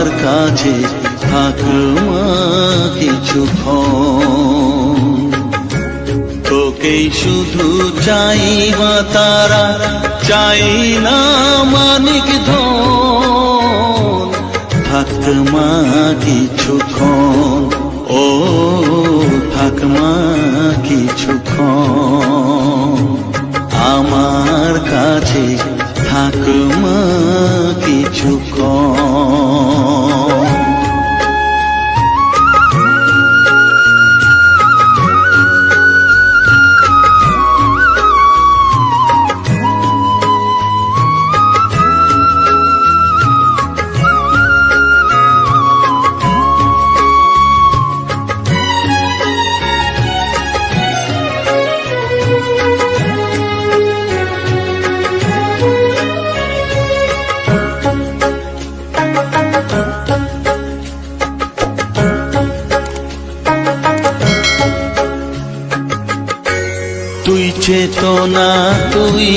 আমার কাছে থাক মা কিছুক্ষণ। তোকেই শুধু চাই মা তারা, চাই না মানিক ধন। থাক মা কিছুক্ষণ, ও থাক মা কিছুক্ষণ। আমার কাছে থাক মা কিছুক্ষণ। তুই চেতনা, তুই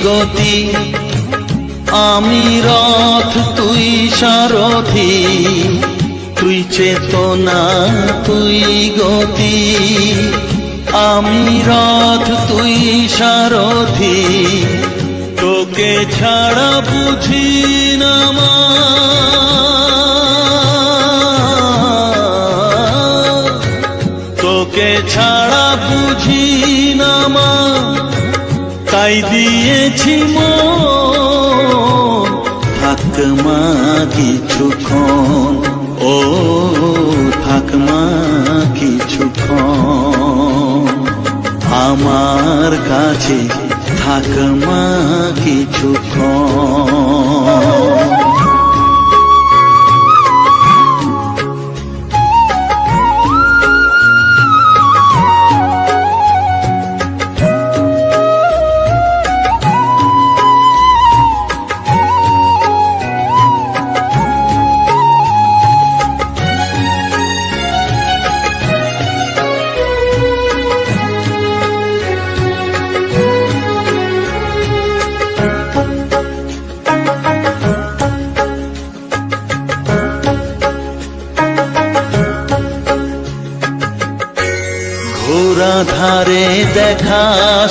গতি, আমি রথ, তুই সারথি। তুই চেতনা, তুই গতি, আমি রথ, তুই সারথি। তোকে ছাড়া বুঝি না মা, তোকে ছাড়া বুঝি না মা, তাই দিয়েছি মন। থাক মা কিছুক্ষণ, ও থাক মা কিছুক্ষণ। আমার কাছে থাক মা কিছুক্ষণ। ঘোরা ধারে দেখা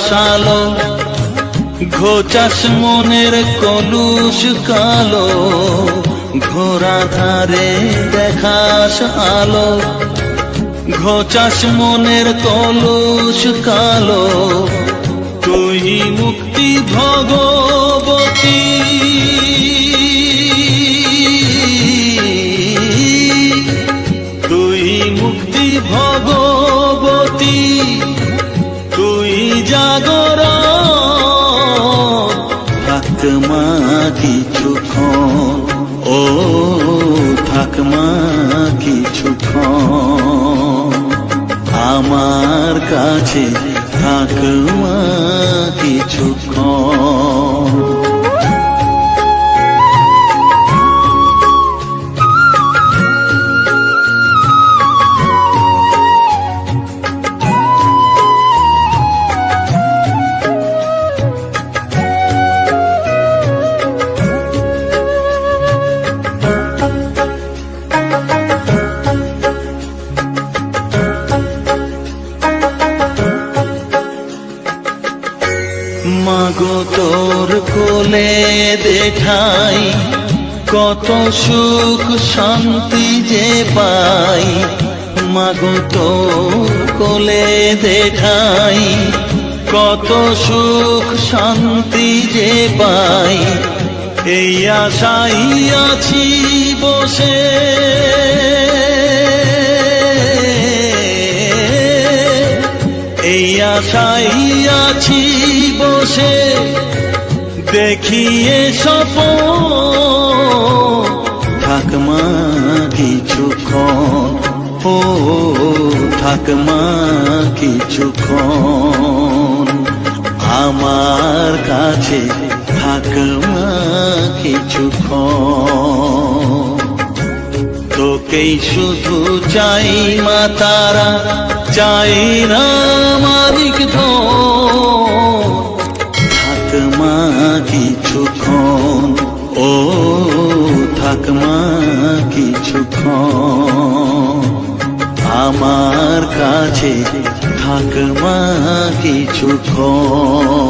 সালো, ঘোচাস মনের কলুষ কালো। ঘোরা ধারে দেখাস আলো, ঘোচাস মনের কলুষ কালো। তুই মুক্তি ভগবতী, তুই মুক্তি ভগবতী, তুই জাগরণ। থাক মা কিছুক্ষণ, ও থাক মা কিছুক্ষণ। আমার কাছে থাক মা কিছুক্ষণ। মাগো তোর কোলে দেখাই, কত সুখ শান্তি যে পাই। মাগো তোর কোলে দেখাই, কত সুখ শান্তি যে পাই। এই আশাই আছি বসে, এই আশাই আছি বসে। দেখিয়ে স্বপন, থাক মা কিছুক্ষণ, ও থাক মা কিছুক্ষণ। আমার কাছে থাক মা কিছুক্ষণ। তোকেই শুধু চাই মা তারা, চাই না মালিক ধন। থাক মা কিছুক্ষণ, ও থাক মা কি কিছুক্ষণ আমার কাছে থাক মা কিছুক্ষণ